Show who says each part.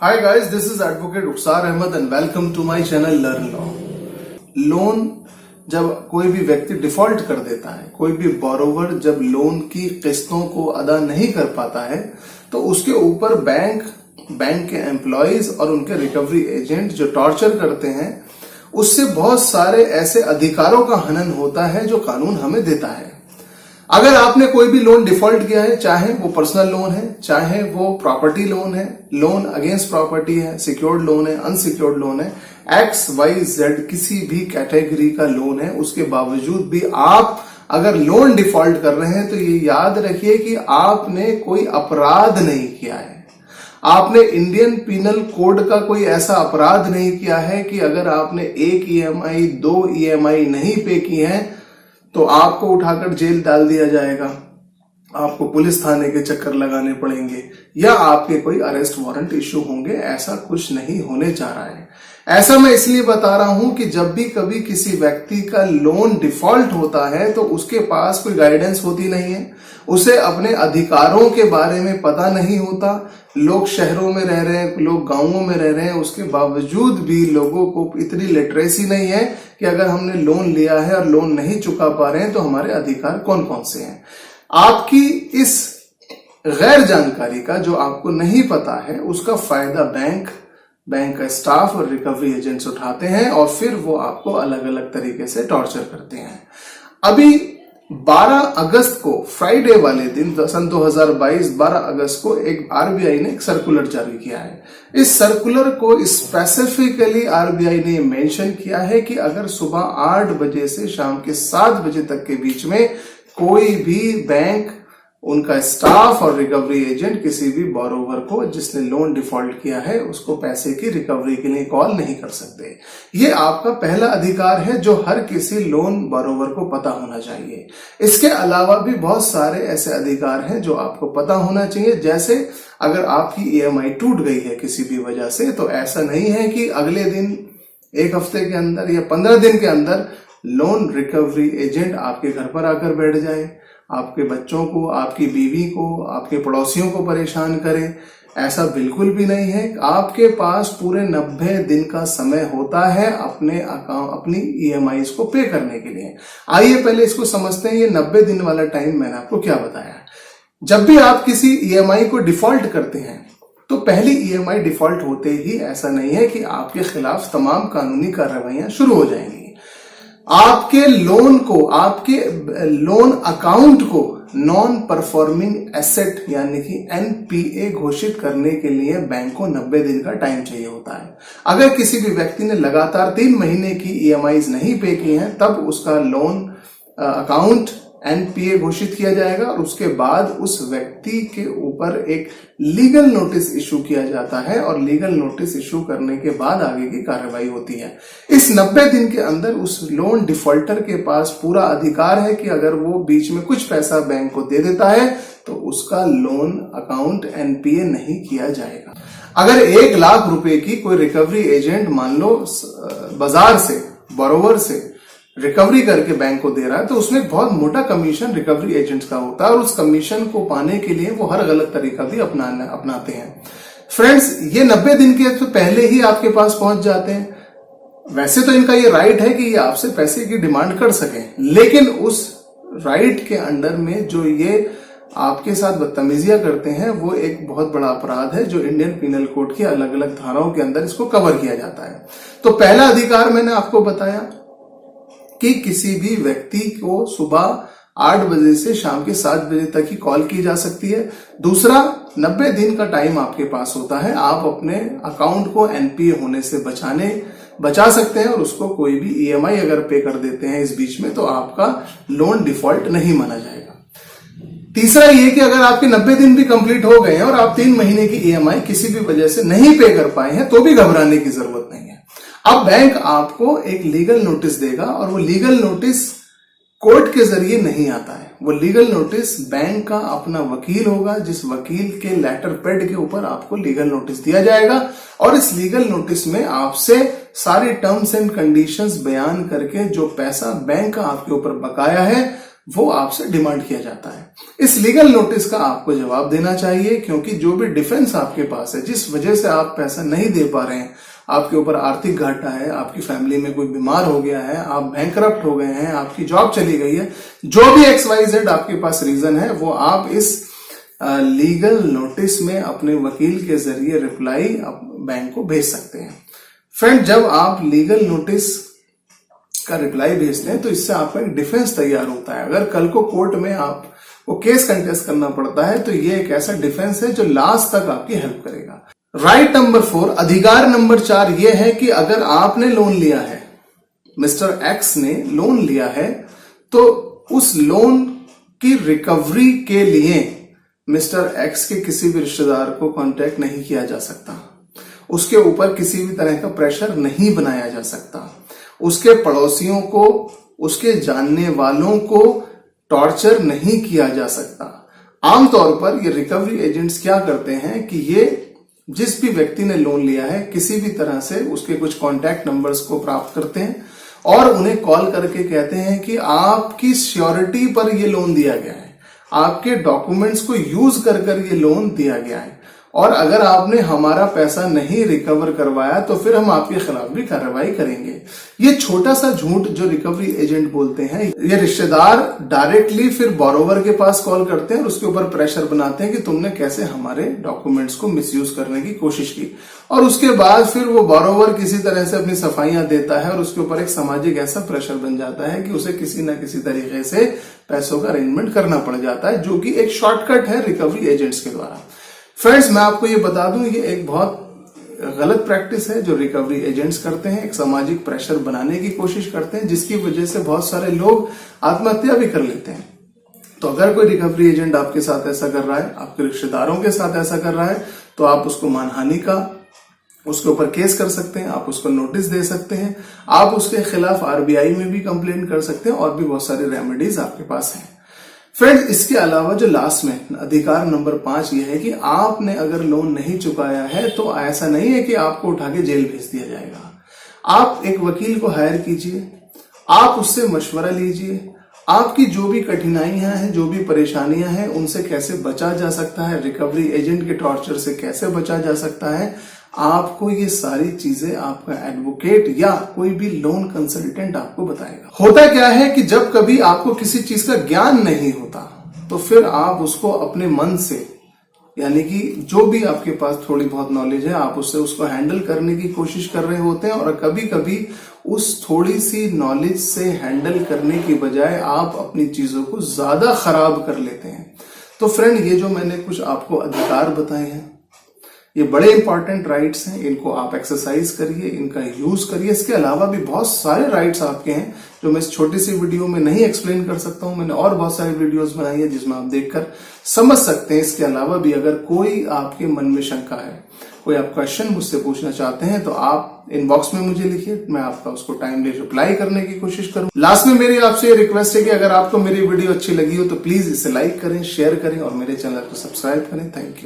Speaker 1: Hi guys, this is Advocate Rukhsar Ahmed and welcome to my channel Learn Law. Loan जब कोई भी व्यक्ति default कर देता है, कोई भी बोरोवर जब लोन की किस्तों को अदा नहीं कर पाता है, तो उसके ऊपर बैंक के एम्प्लॉयज और उनके रिकवरी एजेंट जो टॉर्चर करते हैं, उससे बहुत सारे ऐसे अधिकारों का हनन होता है जो कानून हमें देता है। अगर आपने कोई भी लोन डिफॉल्ट किया है, चाहे वो पर्सनल लोन है, चाहे वो प्रॉपर्टी लोन है, लोन अगेंस्ट प्रॉपर्टी है, सिक्योर्ड लोन है, अनसिक्योर्ड लोन है, XYZ किसी भी कैटेगरी का लोन है, उसके बावजूद भी आप अगर लोन डिफॉल्ट कर रहे हैं तो ये याद रखिए कि आपने कोई अपराध नहीं किया है। आपने इंडियन पीनल कोड का कोई ऐसा अपराध नहीं किया है कि अगर आपने एक EMI 2 EMI नहीं पे की है तो आपको उठाकर जेल डाल दिया जाएगा, आपको पुलिस थाने के चक्कर लगाने पड़ेंगे या आपके कोई अरेस्ट वारंट इश्यू होंगे। ऐसा कुछ नहीं होने जा रहा है। ऐसा मैं इसलिए बता रहा हूं कि जब भी कभी किसी व्यक्ति का लोन डिफॉल्ट होता है तो उसके पास कोई गाइडेंस होती नहीं है, उसे अपने अधिकारों के बारे में पता नहीं होता। लोग शहरों में रह रहे हैं, लोग गांवों में रह रहे हैं, उसके बावजूद भी लोगों को इतनी लिटरेसी नहीं है कि अगर हमने लोन लिया है और लोन नहीं चुका पा रहे हैं तो हमारे अधिकार कौन कौन से हैं। आपकी इस गैर जानकारी का, जो आपको नहीं पता है, उसका फायदा बैंक का स्टाफ और रिकवरी एजेंट्स उठाते हैं और फिर वो आपको अलग अलग तरीके से टॉर्चर करते हैं। अभी 12 अगस्त को, फ्राइडे वाले दिन, सन 2022 12 अगस्त को एक RBI ने एक सर्कुलर जारी किया है। इस सर्कुलर को स्पेसिफिकली RBI ने मेंशन किया है कि अगर सुबह 8 बजे से शाम के 7 बजे तक के बीच में कोई भी बैंक, उनका स्टाफ और रिकवरी एजेंट किसी भी बोरोवर को जिसने लोन डिफॉल्ट किया है उसको पैसे की रिकवरी के लिए कॉल नहीं कर सकते। ये आपका पहला अधिकार है जो हर किसी लोन बोरोवर को पता होना चाहिए। इसके अलावा भी बहुत सारे ऐसे अधिकार हैं जो आपको पता होना चाहिए, जैसे अगर आपकी EMI टूट गई है किसी भी वजह से, तो ऐसा नहीं है कि अगले दिन, एक हफ्ते के अंदर या 15 दिन के अंदर लोन रिकवरी एजेंट आपके घर पर आकर बैठ जाए, आपके बच्चों को, आपकी बीवी को, आपके पड़ोसियों को परेशान करे। ऐसा बिल्कुल भी नहीं है। आपके पास पूरे 90 दिन का समय होता है अपनी EMIs को पे करने के लिए। आइए पहले इसको समझते हैं, ये 90 दिन वाला टाइम मैंने आपको क्या बताया। जब भी आप किसी EMI को डिफॉल्ट करते हैं तो पहली EMI डिफॉल्ट होते ही ऐसा नहीं है कि आपके खिलाफ तमाम कानूनी कार्रवाइयां शुरू हो जाएंगी। आपके लोन को, आपके लोन अकाउंट को नॉन परफॉर्मिंग एसेट यानी कि NPA घोषित करने के लिए बैंक को 90 दिन का टाइम चाहिए होता है। अगर किसी भी व्यक्ति ने लगातार 3 महीने की EMIs नहीं पे की हैं, तब उसका लोन अकाउंट NPA घोषित किया जाएगा और उसके बाद उस व्यक्ति के ऊपर एक लीगल नोटिस इशू किया जाता है और लीगल नोटिस इशू करने के बाद आगे की कार्रवाई होती है। इस 90 दिन के अंदर उस लोन डिफॉल्टर के पास पूरा अधिकार है कि अगर वो बीच में कुछ पैसा बैंक को दे देता है तो उसका लोन अकाउंट NPA नहीं किया जाएगा। अगर 1 लाख रुपए की कोई रिकवरी एजेंट, मान लो बाजार से, बोरोवर से रिकवरी करके बैंक को दे रहा है, तो उसमें एक बहुत मोटा कमीशन रिकवरी एजेंट्स का होता है और उस कमीशन को पाने के लिए वो हर गलत तरीका भी अपनाते हैं। फ्रेंड्स, ये 90 दिन के तो पहले ही आपके पास पहुंच जाते हैं। वैसे तो इनका ये राइट है कि ये आपसे पैसे की डिमांड कर सकें, लेकिन उस राइट के अंडर में जो ये आपके साथ बदतमीजियां करते हैं वो एक बहुत बड़ा अपराध है जो इंडियन पीनल कोड की अलग अलग धाराओं के अंदर इसको कवर किया जाता है। तो पहला अधिकार मैंने आपको बताया कि किसी भी व्यक्ति को सुबह 8 बजे से शाम के 7 बजे तक ही कॉल की जा सकती है। दूसरा, 90 दिन का टाइम आपके पास होता है, आप अपने अकाउंट को NPA होने से बचा सकते हैं और उसको कोई भी EMI अगर पे कर देते हैं इस बीच में तो आपका लोन डिफॉल्ट नहीं माना जाएगा। तीसरा ये कि अगर आपके 90 दिन भी कंप्लीट हो गए हैं और आप 3 महीने की EMI किसी भी वजह से नहीं पे कर पाए हैं तो भी घबराने की जरूरत नहीं है। अब बैंक आपको एक लीगल नोटिस देगा और वो लीगल नोटिस कोर्ट के जरिए नहीं आता है। वो लीगल नोटिस बैंक का अपना वकील होगा, जिस वकील के लेटर पैड के ऊपर आपको लीगल नोटिस दिया जाएगा और इस लीगल नोटिस में आपसे सारी टर्म्स एंड कंडीशंस बयान करके जो पैसा बैंक का आपके ऊपर बकाया है वो आपसे डिमांड किया जाता है। इस लीगल नोटिस का आपको जवाब देना चाहिए, क्योंकि जो भी डिफेंस आपके पास है, जिस वजह से आप पैसा नहीं दे पा रहे हैं, आपके ऊपर आर्थिक घाटा है, आपकी फैमिली में कोई बीमार हो गया है, आप बैंकरप्ट हो गए हैं, आपकी जॉब चली गई है, जो भी XYZ आपके पास रीजन है, वो आप इस लीगल नोटिस में अपने वकील के जरिए रिप्लाई बैंक को भेज सकते हैं। फ्रेंड, जब आप लीगल नोटिस का रिप्लाई भेजते हैं तो इससे आपका एक डिफेंस तैयार होता है। अगर कल को कोर्ट में आपको केस कंटेस्ट करना पड़ता है तो ये एक ऐसा डिफेंस है जो लास्ट तक आपकी हेल्प करेगा। राइट नंबर 4, अधिकार नंबर 4 ये है कि अगर आपने लोन लिया है, मिस्टर एक्स ने लोन लिया है, तो उस लोन की रिकवरी के लिए मिस्टर एक्स के किसी भी रिश्तेदार को कांटेक्ट नहीं किया जा सकता, उसके ऊपर किसी भी तरह का प्रेशर नहीं बनाया जा सकता, उसके पड़ोसियों को, उसके जानने वालों को टॉर्चर नहीं किया जा सकता। आमतौर पर ये रिकवरी एजेंट्स क्या करते हैं कि ये जिस भी व्यक्ति ने लोन लिया है किसी भी तरह से उसके कुछ कॉन्टैक्ट नंबर्स को प्राप्त करते हैं और उन्हें कॉल करके कहते हैं कि आपकी श्योरिटी पर ये लोन दिया गया है, आपके डॉक्यूमेंट्स को यूज कर ये लोन दिया गया है, और अगर आपने हमारा पैसा नहीं रिकवर करवाया तो फिर हम आपके खिलाफ भी कार्रवाई करेंगे। ये छोटा सा झूठ जो रिकवरी एजेंट बोलते हैं, ये रिश्तेदार डायरेक्टली फिर बोरोवर के पास कॉल करते हैं और उसके ऊपर प्रेशर बनाते हैं कि तुमने कैसे हमारे डॉक्यूमेंट्स को मिसयूज करने की कोशिश की, और उसके बाद फिर वो बोरोवर किसी तरह से अपनी सफाइयां देता है और उसके ऊपर एक सामाजिक ऐसा प्रेशर बन जाता है कि उसे किसी ना किसी तरीके से पैसों का अरेंजमेंट करना पड़ जाता है, जो कि एक शॉर्टकट है रिकवरी एजेंट्स के द्वारा। फ्रेंड्स, मैं आपको ये बता दूं, ये एक बहुत गलत प्रैक्टिस है जो रिकवरी एजेंट्स करते हैं। एक सामाजिक प्रेशर बनाने की कोशिश करते हैं जिसकी वजह से बहुत सारे लोग आत्महत्या भी कर लेते हैं। तो अगर कोई रिकवरी एजेंट आपके साथ ऐसा कर रहा है, आपके रिश्तेदारों के साथ ऐसा कर रहा है, तो आप उसको मानहानि का उसके ऊपर केस कर सकते हैं, आप उसको नोटिस दे सकते हैं, आप उसके खिलाफ RBI में भी कंप्लेंट कर सकते हैं, और भी बहुत सारी रेमेडीज आपके पास हैं। फ्रेंड्स, इसके अलावा जो लास्ट में अधिकार नंबर 5 ये है कि आपने अगर लोन नहीं चुकाया है तो ऐसा नहीं है कि आपको उठा के जेल भेज दिया जाएगा। आप एक वकील को हायर कीजिए, आप उससे मशवरा लीजिए, आपकी जो भी कठिनाइयां हैं, जो भी परेशानियां हैं, उनसे कैसे बचा जा सकता है, रिकवरी एजेंट के टॉर्चर से कैसे बचा जा सकता है, आपको ये सारी चीजें आपका एडवोकेट या कोई भी लोन कंसल्टेंट आपको बताएगा। होता क्या है कि जब कभी आपको किसी चीज का ज्ञान नहीं होता तो फिर आप उसको अपने मन से, यानी कि जो भी आपके पास थोड़ी बहुत नॉलेज है, आप उससे उसको हैंडल करने की कोशिश कर रहे होते हैं, और कभी कभी उस थोड़ी सी नॉलेज से हैंडल करने की बजाय आप अपनी चीजों को ज्यादा खराब कर लेते हैं। तो फ्रेंड, ये जो मैंने कुछ आपको अधिकार बताए हैं, ये बड़े इंपॉर्टेंट राइट्स हैं, इनको आप एक्सरसाइज करिए, इनका यूज करिए। इसके अलावा भी बहुत सारे राइट्स आपके हैं जो मैं इस छोटी सी वीडियो में नहीं एक्सप्लेन कर सकता हूं। मैंने और बहुत सारी वीडियोस बनाई है जिसमें आप देखकर समझ सकते हैं। इसके अलावा भी अगर कोई आपके मन में शंका है, कोई आप क्वेश्चन मुझसे पूछना चाहते हैं, तो आप इनबॉक्स में मुझे लिखिए, मैं आपका उसको टाइमली रिप्लाई करने की कोशिश करूं। लास्ट में मेरी आपसे ये रिक्वेस्ट है कि अगर आपको मेरी वीडियो अच्छी लगी हो तो प्लीज इसे लाइक करें, शेयर करें और मेरे चैनल को सब्सक्राइब करें। Thank you.